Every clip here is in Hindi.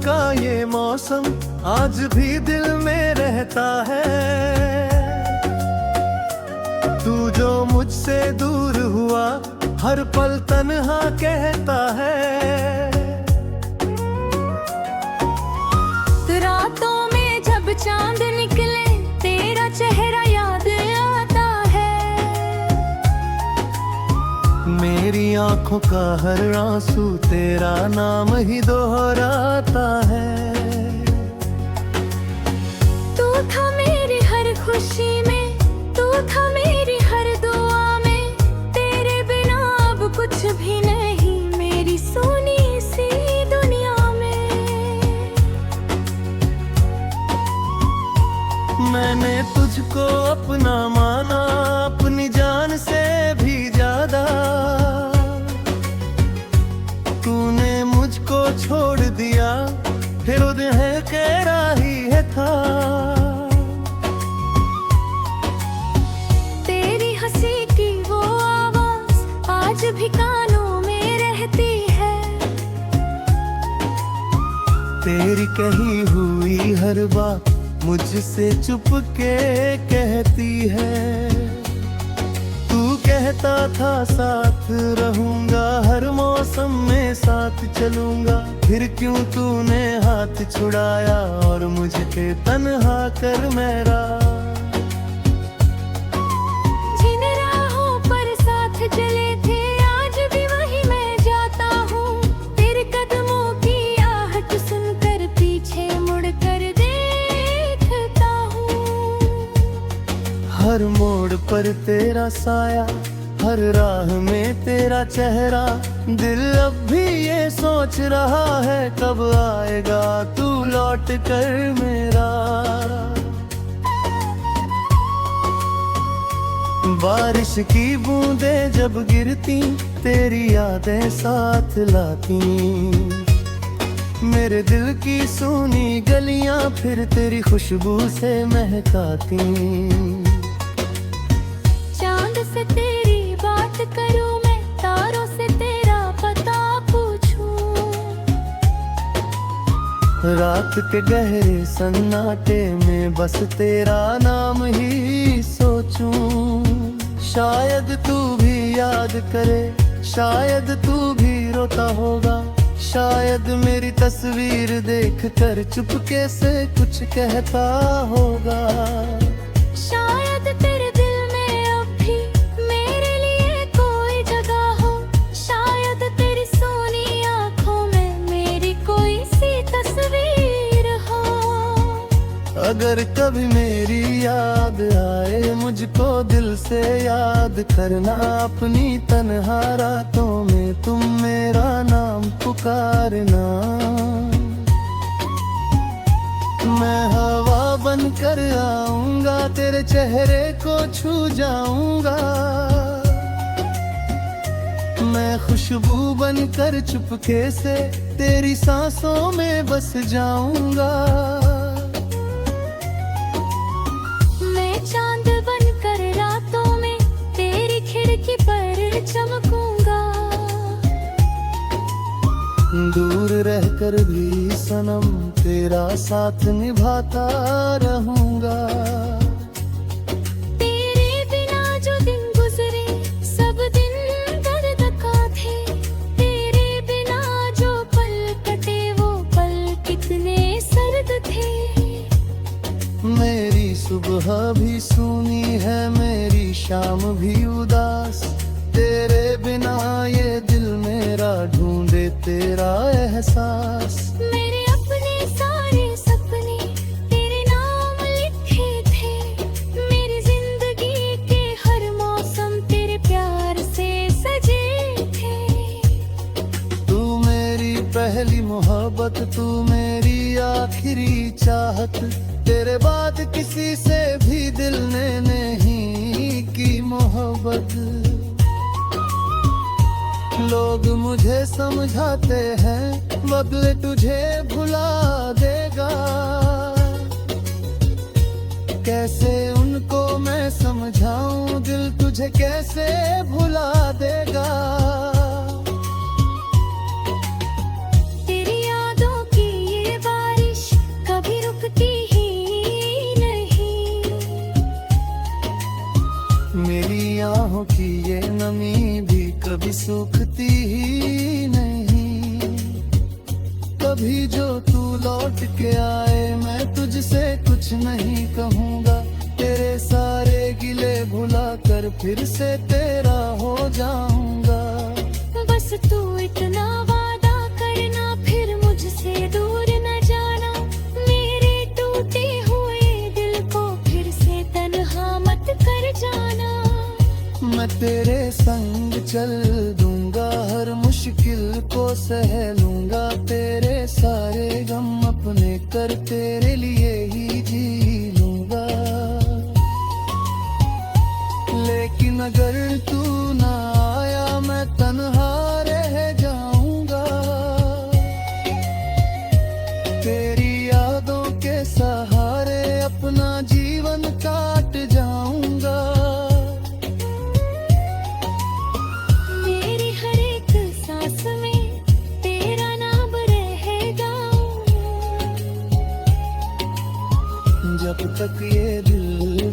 का ये मौसम आज भी दिल में रहता है। तू जो मुझसे दूर हुआ हर पल तन्हा कहता है। रातों में जब चांद निकले तेरा चेहरा याद आता है। मेरी आंखों का हर आंसू तेरा नाम ही दोहराता है। तू था मेरी हर खुशी में, तू था मेरी हर दुआ में। तेरे बिना अब कुछ भी नहीं मेरी सोनी सी दुनिया में। मैंने तुझको अपना माना, अपनी जान से भी ज्यादा। तूने मुझको छोड़ दिया फिर उधर कह ही है था। तेरी हंसी की वो आवाज आज भी कानों में रहती है। तेरी कही हुई हर बात मुझसे चुप के कहती है। तू कहता था साथ रहूंगा, हर मौसम में साथ चलूंगा। फिर क्यों तूने हाथ छुड़ाया और मुझे तन्हा कर मेरा। जिन राहों पर साथ चले थे आज भी वही मैं जाता हूँ। तेरे कदमों की आहट सुनकर पीछे मुड़कर देखता हूँ। हर मोड़ पर तेरा साया, हर राह में तेरा चेहरा। दिल अब भी ये सोच रहा है कब आएगा तू लौट कर मेरा। बारिश की बूंदें जब गिरती तेरी यादें साथ लाती। मेरे दिल की सूनी गलियां फिर तेरी खुशबू से महकाती। चांद से तेरी बात करूं मैं, तारों से तेरा पता पूछूं। रात के गहरे सन्नाटे में बस तेरा नाम ही सोचूं। शायद तू भी याद करे, शायद तू भी रोता होगा। शायद मेरी तस्वीर देखकर चुपके से कुछ कहता होगा। शायद तेरे दिल में अब भी मेरे लिए कोई जगह हो। शायद तेरी सोनी आंखों में मेरी कोई सी तस्वीर हो। अगर कभी मेरी याद आए मुझको दिल से याद करना। अपनी तन्हा रातों में तुम मेरा नाम पुकारना। मैं हवा बनकर आऊंगा, तेरे चेहरे को छू जाऊंगा। मैं खुशबू बनकर चुपके से तेरी सांसों में बस जाऊंगा। मैं चांद बनकर रातों में तेरी खिड़की पर चमकूंगा। दूर रहकर भी सनम तेरा साथ निभाता रहूंगा। तेरे बिना जो दिन गुजरे सब दिन दर्द का थे। तेरे बिना जो पल कटे वो पल कितने सर्द थे। मेरी सुबह भी सूनी है, मेरी शाम भी उदास। तेरे बिना ये दिल मेरा ढूंढे तेरा एहसास। मेरे अपने सारे सपने तेरे नाम लिखे थे। मेरी जिंदगी के हर मौसम तेरे प्यार से सजे थे। तू मेरी पहली मोहब्बत, तू मेरी आखिरी चाहत। तेरे बाद किसी से भी दिल ने नहीं की मोहब्बत। लोग मुझे समझाते हैं बदले तुझे भुला देगा। कैसे उनको मैं समझाऊं, दिल तुझे कैसे भुला देगा। तेरी यादों की ये कुछ नहीं कहूँगा, तेरे सारे गिले भुला कर फिर से तेरा हो जाऊंगा। बस तू इतना वादा करना, फिर मुझसे दूर न जाना। मेरे टूटे हुए दिल को फिर से तन्हा मत कर जाना। मैं तेरे संग चल दूंगा, हर मुश्किल को सह लूंगा। तेरे सारे गम अपने कर तेरे लिए ही जी लूंगा। लेकिन अगर तू ना आया मैं तन्हा रह जाऊंगा। तेरी यादों के सहारे अपना जीवन काट जाऊंगा। मेरी हर एक सांस में तेरा नाम रहेगा। जब तक ये दिल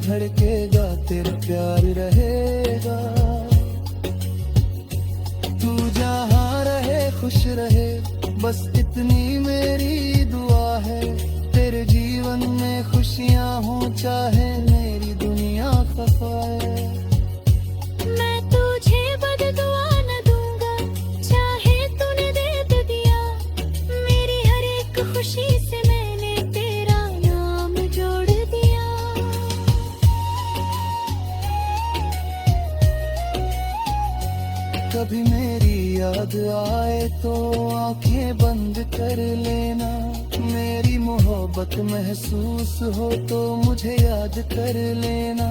धड़केगा तेरा प्यार रहेगा। तू जहाँ रहे खुश रहे, बस इतनी मेरी दुआ है। तेरे जीवन में खुशियाँ हो चाहे मेरी दुनिया खफाए। मैं तुझे बददुआ न दूंगा, चाहे तूने दे दिया। मेरी हर एक खुशी से मैंने तेरा नाम जोड़ दिया। कभी मेरी याद आए तो आंखें बंद कर लेना। मेरी मोहब्बत महसूस हो तो मुझे याद कर लेना।